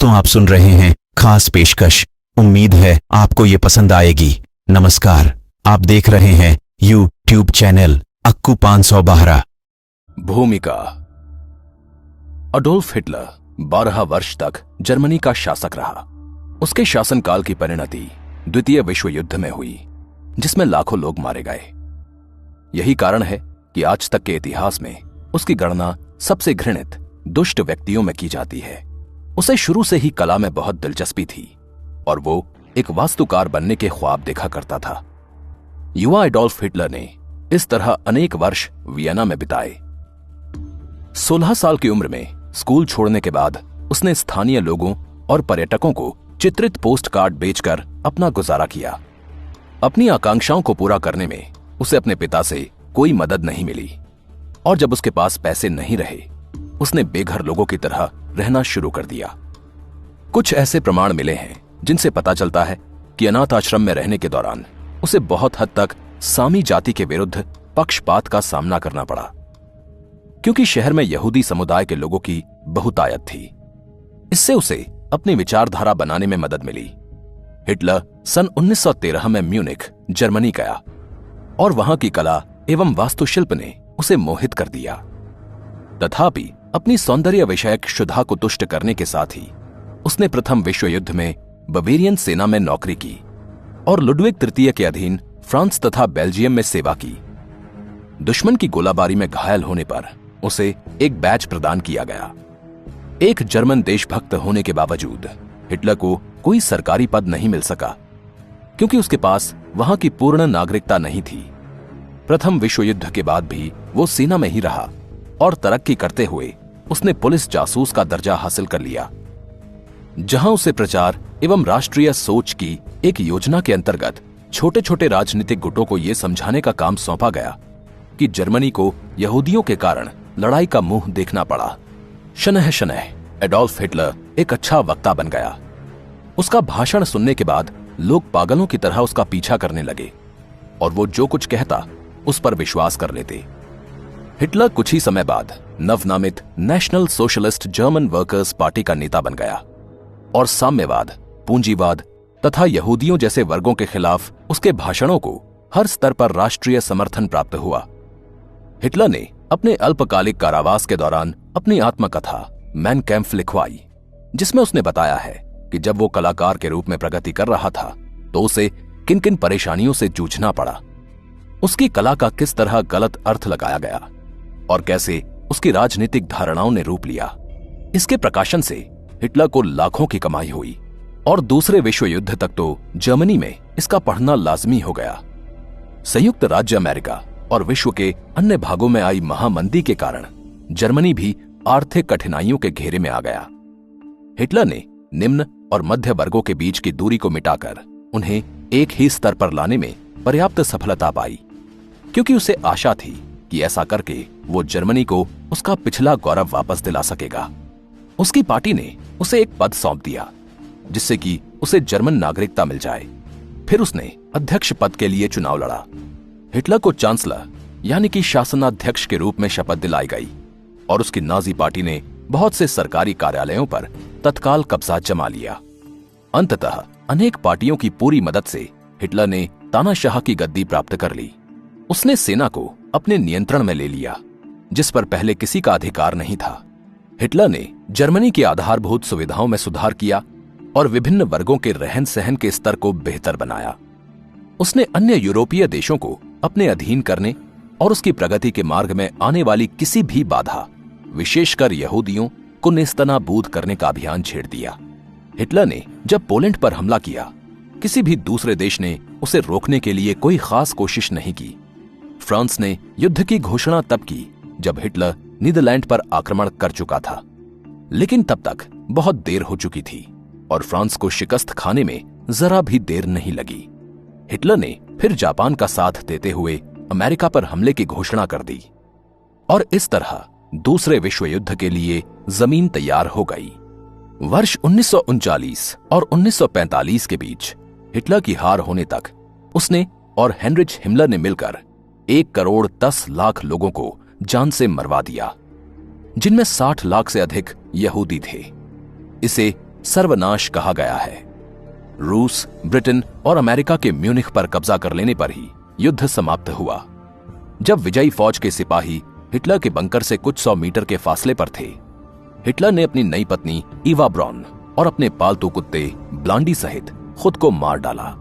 दोस्तों, आप सुन रहे हैं खास पेशकश। उम्मीद है आपको ये पसंद आएगी। नमस्कार, आप देख रहे हैं यूट्यूब चैनल अक्कू 512। भूमिका। अडोल्फ हिटलर 12 वर्ष तक जर्मनी का शासक रहा। उसके शासनकाल की परिणति द्वितीय विश्व युद्ध में हुई, जिसमें लाखों लोग मारे गए। यही कारण है कि आज तक के इतिहास में उसकी गणना सबसे घृणित दुष्ट व्यक्तियों में की जाती है। उसे शुरू से ही कला में बहुत दिलचस्पी थी और वो एक वास्तुकार बनने के ख्वाब देखा करता था। युवा एडोल्फ हिटलर ने इस तरह अनेक वर्ष वियना में बिताए। 16 साल की उम्र में स्कूल छोड़ने के बाद उसने स्थानीय लोगों और पर्यटकों को चित्रित पोस्ट कार्ड बेचकर अपना गुजारा किया। अपनी आकांक्षाओं को पूरा करने में उसे अपने पिता से कोई मदद नहीं मिली और जब उसके पास पैसे नहीं रहे, उसने बेघर लोगों की तरह रहना शुरू कर दिया। कुछ ऐसे प्रमाण मिले हैं जिनसे पता चलता है कि अनाथ आश्रम में रहने के दौरान उसे बहुत हद तक सामी जाति के विरुद्ध पक्षपात का सामना करना पड़ा, क्योंकि शहर में यहूदी समुदाय के लोगों की बहुतायत थी। इससे उसे अपनी विचारधारा बनाने में मदद मिली। हिटलर सन 1913 में म्यूनिख, जर्मनी गया और वहां की कला एवं वास्तुशिल्प ने उसे मोहित कर दिया। तथापि अपनी सौंदर्य विषयक क्षुधा को तुष्ट करने के साथ ही उसने प्रथम विश्व युद्ध में बवेरियन सेना में नौकरी की और लुडविग तृतीय के अधीन फ्रांस तथा बेल्जियम में सेवा की। दुश्मन की गोलाबारी में घायल होने पर उसे एक बैज प्रदान किया गया। एक जर्मन देशभक्त होने के बावजूद हिटलर को कोई सरकारी पद नहीं मिल सका, क्योंकि उसके पास वहां की पूर्ण नागरिकता नहीं थी। प्रथम विश्व युद्ध के बाद भी वो सेना में ही रहा और तरक्की करते हुए उसने पुलिस जासूस का दर्जा हासिल कर लिया, जहां उसे प्रचार एवं राष्ट्रीय सोच की एक योजना के अंतर्गत छोटे छोटे राजनीतिक गुटों को यह समझाने का काम सौंपा गया कि जर्मनी को यहूदियों के कारण लड़ाई का मुंह देखना पड़ा। शनह शनह एडोल्फ हिटलर एक अच्छा वक्ता बन गया। उसका भाषण सुनने के बाद लोग पागलों की तरह उसका पीछा करने लगे और वो जो कुछ कहता उस पर विश्वास कर लेते। हिटलर कुछ ही समय बाद नवनामित national socialist German workers party का नेता बन गया और साम्यवाद, पूंजीवाद तथा यहूदियों जैसे वर्गों के खिलाफ उसके भाषणों को हर स्तर पर राष्ट्रीय समर्थन प्राप्त हुआ। हिटलर ने अपने अल्पकालिक कारावास के दौरान अपनी आत्मकथा मैन कैम्फ लिखवाई, जिसमें उसने बताया है कि जब वो कलाकार के रूप में प्रगति कर रहा था तो उसे किन किन परेशानियों से जूझना पड़ा, उसकी कला का किस तरह गलत अर्थ लगाया गया और कैसे उसकी राजनीतिक धारणाओं ने रूप लिया। इसके प्रकाशन से हिटलर को लाखों की कमाई हुई और दूसरे विश्व युद्ध तक तो जर्मनी में इसका पढ़ना लाजमी हो गया। संयुक्त राज्य अमेरिका और विश्व के अन्य भागों में आई महामंदी के कारण जर्मनी भी आर्थिक कठिनाइयों के घेरे में आ गया। हिटलर ने निम्न और मध्य वर्गों के बीच की दूरी को मिटाकर उन्हें एक ही स्तर पर लाने में पर्याप्त सफलता पाई, क्योंकि उसे आशा थी कि ऐसा करके वो जर्मनी को उसका पिछला गौरव वापस दिला सकेगा। उसकी पार्टी ने उसे एक पद सौंप दिया जिससे कि उसे जर्मन नागरिकता मिल जाए। फिर उसने अध्यक्ष पद के लिए चुनाव लड़ा। हिटलर को चांसलर यानी कि शासनाध्यक्ष के रूप में शपथ दिलाई गई और उसकी नाजी पार्टी ने बहुत से सरकारी कार्यालयों पर तत्काल कब्जा जमा लिया। अंततः अनेक पार्टियों की पूरी मदद से हिटलर ने तानाशाह की गद्दी प्राप्त कर ली। उसने सेना को अपने नियंत्रण में ले लिया, जिस पर पहले किसी का अधिकार नहीं था। हिटलर ने जर्मनी की आधारभूत सुविधाओं में सुधार किया और विभिन्न वर्गों के रहन सहन के स्तर को बेहतर बनाया। उसने अन्य यूरोपीय देशों को अपने अधीन करने और उसकी प्रगति के मार्ग में आने वाली किसी भी बाधा, विशेषकर यहूदियों को नेस्तनाबूद करने का अभियान छेड़ दिया। हिटलर ने जब पोलैंड पर हमला किया, किसी भी दूसरे देश ने उसे रोकने के लिए कोई खास कोशिश नहीं की। फ्रांस ने युद्ध की घोषणा तब की जब हिटलर नीदरलैंड पर आक्रमण कर चुका था, लेकिन तब तक बहुत देर हो चुकी थी और फ्रांस को शिकस्त खाने में जरा भी देर नहीं लगी। हिटलर ने फिर जापान का साथ देते हुए अमेरिका पर हमले की घोषणा कर दी और इस तरह दूसरे विश्व युद्ध के लिए जमीन तैयार हो गई। वर्ष 1939 और 1945 के बीच हिटलर की हार होने तक उसने और हेनरिच हिमलर ने मिलकर 1 करोड़ 10 लाख लोगों को जान से मरवा दिया, जिनमें 60 लाख से अधिक यहूदी थे। इसे सर्वनाश कहा गया है। रूस, ब्रिटेन और अमेरिका के म्यूनिख पर कब्जा कर लेने पर ही युद्ध समाप्त हुआ। जब विजयी फौज के सिपाही हिटलर के बंकर से कुछ 100 मीटर के फासले पर थे, हिटलर ने अपनी नई पत्नी ईवा ब्रॉन और अपने पालतू कुत्ते ब्लांडी सहित खुद को मार डाला।